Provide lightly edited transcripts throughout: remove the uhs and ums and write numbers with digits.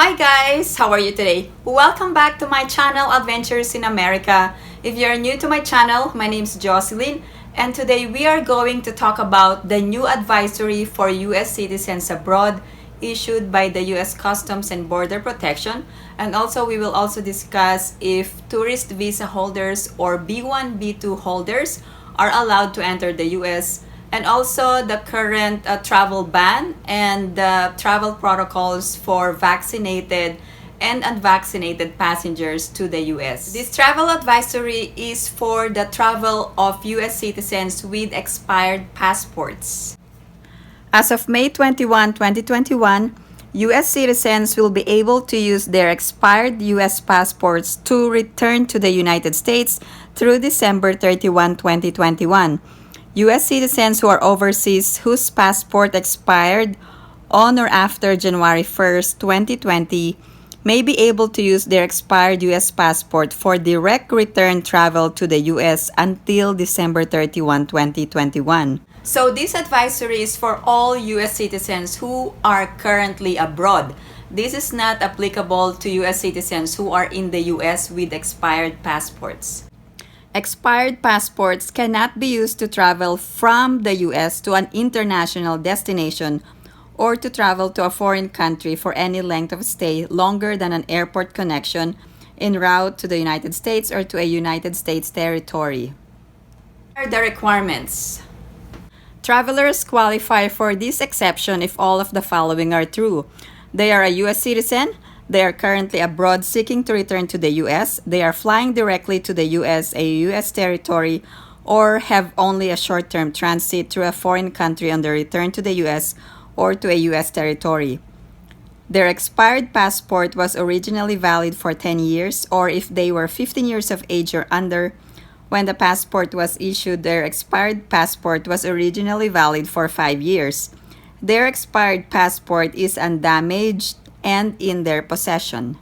Hi guys! How are you today? Welcome back to my channel, Adventures in America. If you're new to my channel, my name is Jocelyn, and today we are going to talk about the new advisory for U.S. citizens abroad issued by the U.S. Customs and Border Protection, and also we will also discuss if tourist visa holders or B1, B2 holders are allowed to enter the U.S., and also the current travel ban and the travel protocols for vaccinated and unvaccinated passengers to the US. This travel advisory is for the travel of US citizens with expired passports. As of May 21, 2021, US citizens will be able to use their expired US passports to return to the United States through December 31, 2021. U.S. citizens who are overseas whose passport expired on or after January 1st, 2020 may be able to use their expired U.S. passport for direct return travel to the U.S. until December 31, 2021. So this advisory is for all U.S. citizens who are currently abroad. This is not applicable to U.S. citizens who are in the U.S. with expired passports. Expired passports cannot be used to travel from the U.S. to an international destination or to travel to a foreign country for any length of stay longer than an airport connection en route to the United States or to a United States territory. What are the requirements? Travelers qualify for this exception if all of the following are true. They are a U.S. citizen. They are currently abroad seeking to return to the U.S. They are flying directly to the U.S., a U.S. territory, or have only a short-term transit through a foreign country on their return to the U.S. or to a U.S. territory. Their expired passport was originally valid for 10 years, or if they were 15 years of age or under, when the passport was issued, their expired passport was originally valid for 5 years. Their expired passport is undamaged and in their possession.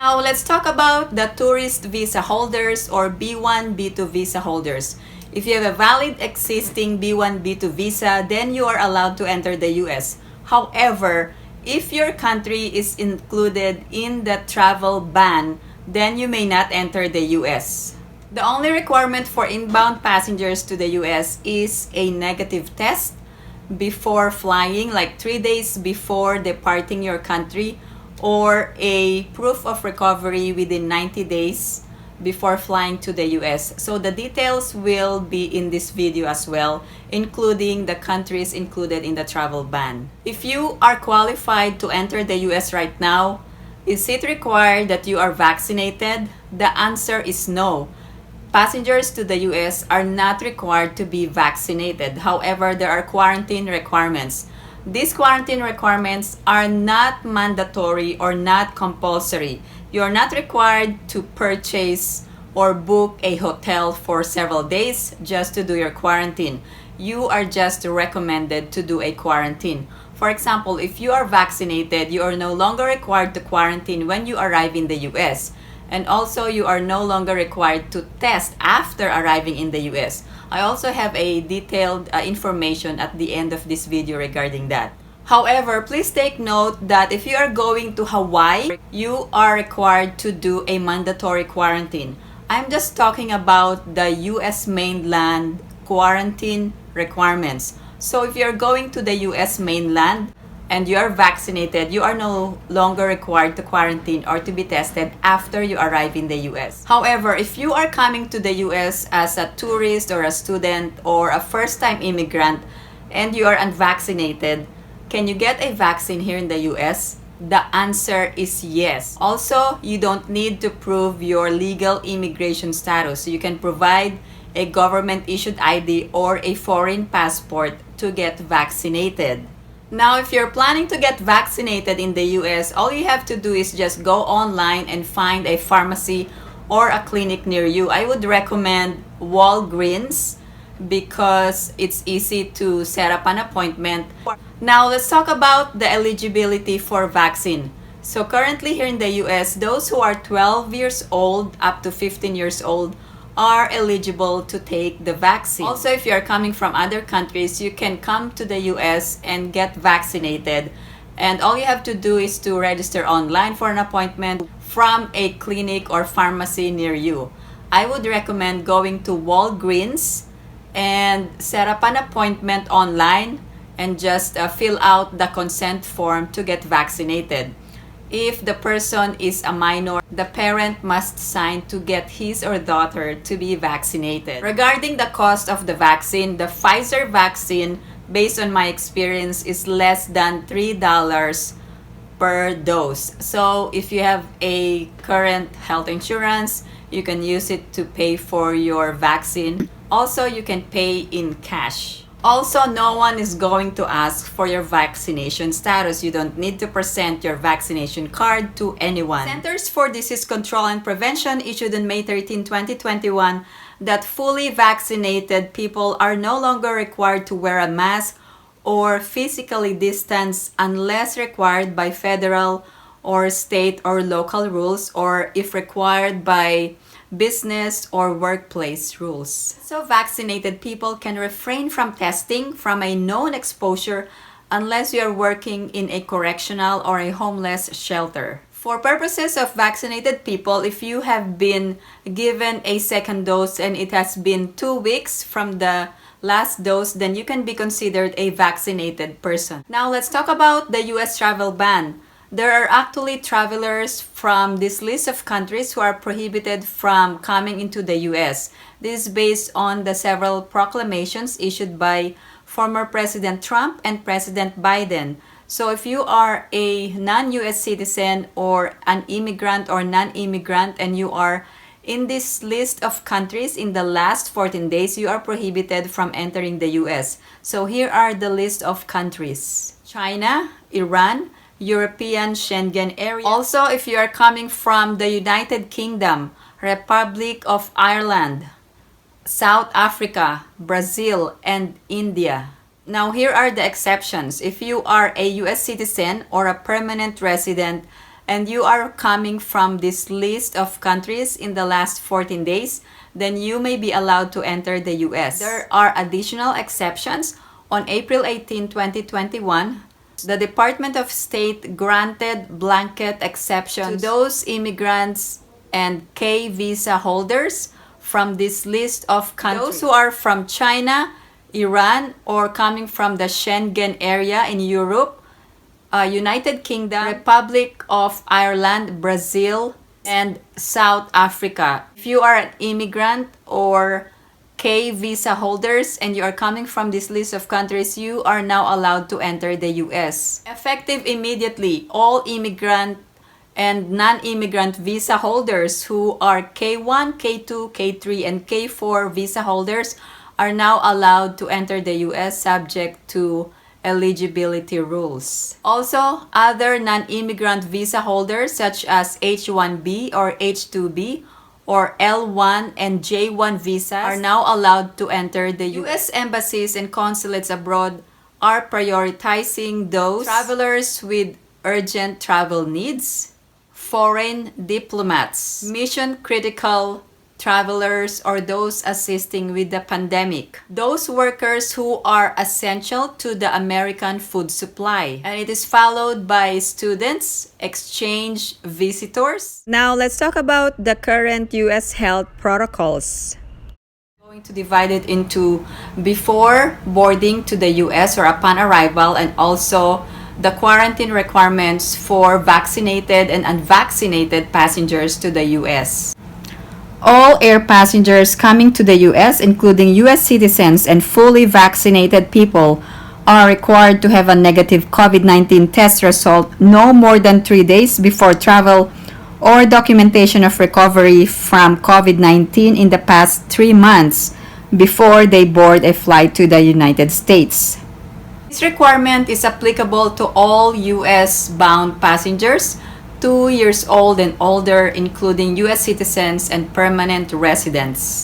Now let's talk about the tourist visa holders or B1, B2 visa holders. If you have a valid existing B1, B2 visa, then you are allowed to enter the US. However, if your country is included in the travel ban, then you may not enter the US. The only requirement for inbound passengers to the US is a negative test before flying, like 3 days before departing your country, or a proof of recovery within 90 days before flying to the US. So the details will be in this video as well, including the countries included in the travel ban. If you are qualified to enter the US right now, is it required that you are vaccinated? The answer is no. Passengers to the US are not required to be vaccinated. However, there are quarantine requirements. These quarantine requirements are not mandatory or not compulsory. You are not required to purchase or book a hotel for several days just to do your quarantine. You are just recommended to do a quarantine. For example, if you are vaccinated, you are no longer required to quarantine when you arrive in the US. And also, you are no longer required to test after arriving in the US. I also have a detailed information at the end of this video regarding that. However, please take note that if you are going to Hawaii, you are required to do a mandatory quarantine. I'm just talking about the US mainland quarantine requirements. So if you're going to the US mainland, and you are vaccinated, you are no longer required to quarantine or to be tested after you arrive in the US. However, if you are coming to the US as a tourist or a student or a first-time immigrant and you are unvaccinated, can you get a vaccine here in the US? The answer is yes. Also, you don't need to prove your legal immigration status. So you can provide a government-issued ID or a foreign passport to get vaccinated. Now, if you're planning to get vaccinated in the US, all you have to do is just go online and find a pharmacy or a clinic near you. I would recommend Walgreens because it's easy to set up an appointment. Now, let's talk about the eligibility for vaccine. So currently here in the US, those who are 12 years old up to 15 years old are eligible to take the vaccine. Also, if you are coming from other countries, you can come to the US and get vaccinated. And all you have to do is to register online for an appointment from a clinic or pharmacy near you. I would recommend going to Walgreens and set up an appointment online and just fill out the consent form to get vaccinated. If the person is a minor, the parent must sign to get his or daughter to be vaccinated. Regarding the cost of the vaccine, the Pfizer vaccine, based on my experience, is less than $3 per dose. So if you have a current health insurance, you can use it to pay for your vaccine. Also, you can pay in cash. Also, no one is going to ask for your vaccination status. You don't need to present your vaccination card to anyone. Centers for Disease Control and Prevention issued on May 13, 2021 that fully vaccinated people are no longer required to wear a mask or physically distance unless required by federal or state or local rules, or if required by business or workplace rules. So vaccinated people can refrain from testing from a known exposure unless you are working in a correctional or a homeless shelter. For purposes of vaccinated people, if you have been given a second dose and it has been 2 weeks from the last dose, then you can be considered a vaccinated person. Now let's talk about the US travel ban. There are actually travelers from this list of countries who are prohibited from coming into the US. This is based on the several proclamations issued by former President Trump and President Biden. So if you are a non-US citizen or an immigrant or non-immigrant and you are in this list of countries in the last 14 days, you are prohibited from entering the US. So here are the list of countries: China, Iran, European Schengen area. Also, if you are coming from the United Kingdom, Republic of Ireland, South Africa, Brazil, and India. Now, here are the exceptions. If you are a US citizen or a permanent resident and you are coming from this list of countries in the last 14 days, then you may be allowed to enter the US. There are additional exceptions. On April 18, 2021, the Department of State granted blanket exceptions to those immigrants and K visa holders from this list of countries. Those who are from China, Iran, or coming from the Schengen area in Europe, United Kingdom, Republic of Ireland, Brazil, and South Africa. If you are an immigrant or K visa holders and you are coming from this list of countries, you are now allowed to enter the US. Effective immediately, all immigrant and non-immigrant visa holders who are K1, K2, K3, and K4 visa holders are now allowed to enter the US subject to eligibility rules. Also, other non-immigrant visa holders such as H1B or H2B or L1 and J1 visas are now allowed to enter the US. Embassies and consulates abroad are prioritizing those travelers with urgent travel needs, foreign diplomats, mission-critical travelers, or those assisting with the pandemic, those workers who are essential to the American food supply. And it is followed by students, exchange visitors. Now let's talk about the current US health protocols. I'm going to divide it into before boarding to the US or upon arrival, and also the quarantine requirements for vaccinated and unvaccinated passengers to the US. All air passengers coming to the US, including US citizens and fully vaccinated people, are required to have a negative COVID-19 test result no more than 3 days before travel, or documentation of recovery from COVID-19 in the past 3 months before they board a flight to the United States. This requirement is applicable to all US-bound passengers 2 years old and older, including US citizens and permanent residents.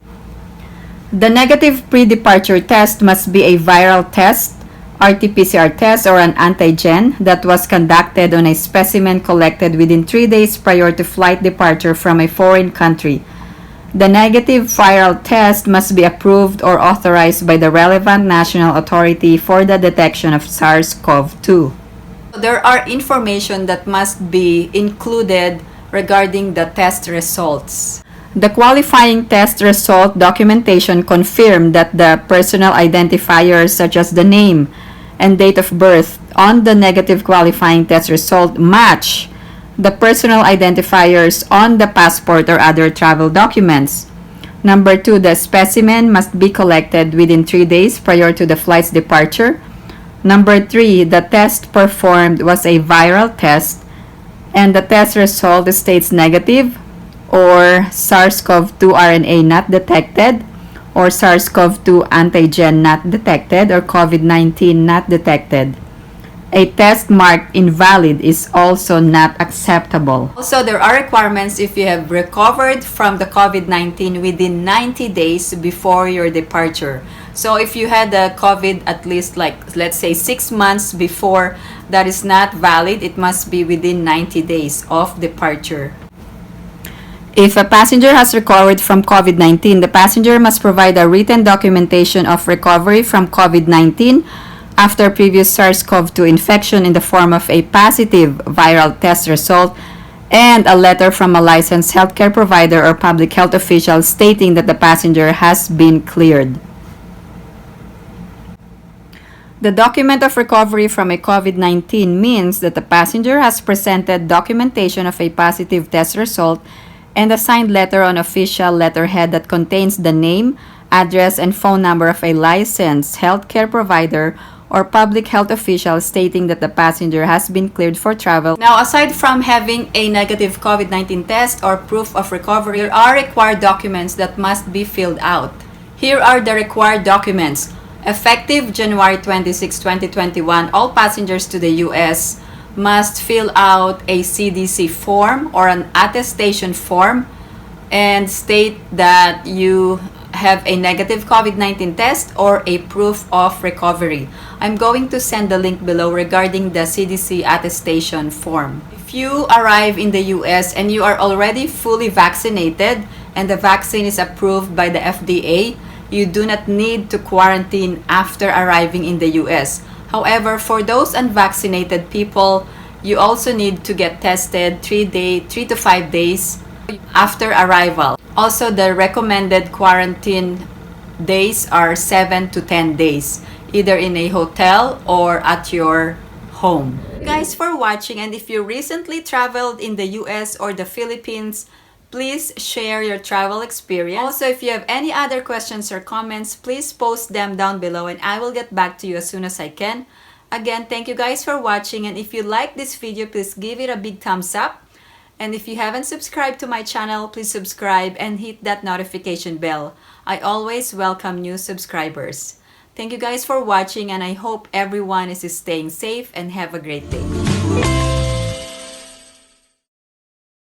The negative pre-departure test must be a viral test, RT-PCR test, or an antigen that was conducted on a specimen collected within 3 days prior to flight departure from a foreign country. The negative viral test must be approved or authorized by the relevant national authority for the detection of SARS-CoV-2. There are information that must be included regarding the test results. The qualifying test result documentation confirmed that the personal identifiers such as the name and date of birth on the negative qualifying test result match the personal identifiers on the passport or other travel documents. Number 2, the specimen must be collected within 3 days prior to the flight's departure. Number 3, the test performed was a viral test and the test result states negative or SARS-CoV-2 RNA not detected or SARS-CoV-2 antigen not detected or COVID-19 not detected. A test marked invalid is also not acceptable. Also, there are requirements if you have recovered from the COVID-19 within 90 days before your departure. So if you had the COVID at least like let's say 6 months before, that is not valid. It must be within 90 days of departure. If a passenger has recovered from COVID-19, the passenger must provide a written documentation of recovery from COVID-19 after previous SARS-CoV-2 infection in the form of a positive viral test result and a letter from a licensed healthcare provider or public health official stating that the passenger has been cleared. The document of recovery from a COVID-19 means that the passenger has presented documentation of a positive test result and a signed letter on official letterhead that contains the name, address, and phone number of a licensed healthcare provider or public health official stating that the passenger has been cleared for travel. Now, aside from having a negative COVID-19 test or proof of recovery, there are required documents that must be filled out. Here are the required documents. Effective January 26, 2021, all passengers to the U.S. must fill out a CDC form or an attestation form and state that you have a negative COVID-19 test or a proof of recovery. I'm going to send the link below regarding the CDC attestation form. If you arrive in the US and you are already fully vaccinated and the vaccine is approved by the FDA, you do not need to quarantine after arriving in the US. However, for those unvaccinated people, you also need to get tested 3 to 5 days after arrival. Also, the recommended quarantine days are 7 to 10 days, either in a hotel or at your home. Guys, for watching, and if you recently traveled in the US or the Philippines, please share your travel experience. Also, if you have any other questions or comments, please post them down below and I will get back to you as soon as I can. Again, thank you guys for watching, and if you like this video, please give it a big thumbs up. And if you haven't subscribed to my channel, please subscribe and hit that notification bell. I always welcome new subscribers. Thank you guys for watching, and I hope everyone is staying safe and have a great day.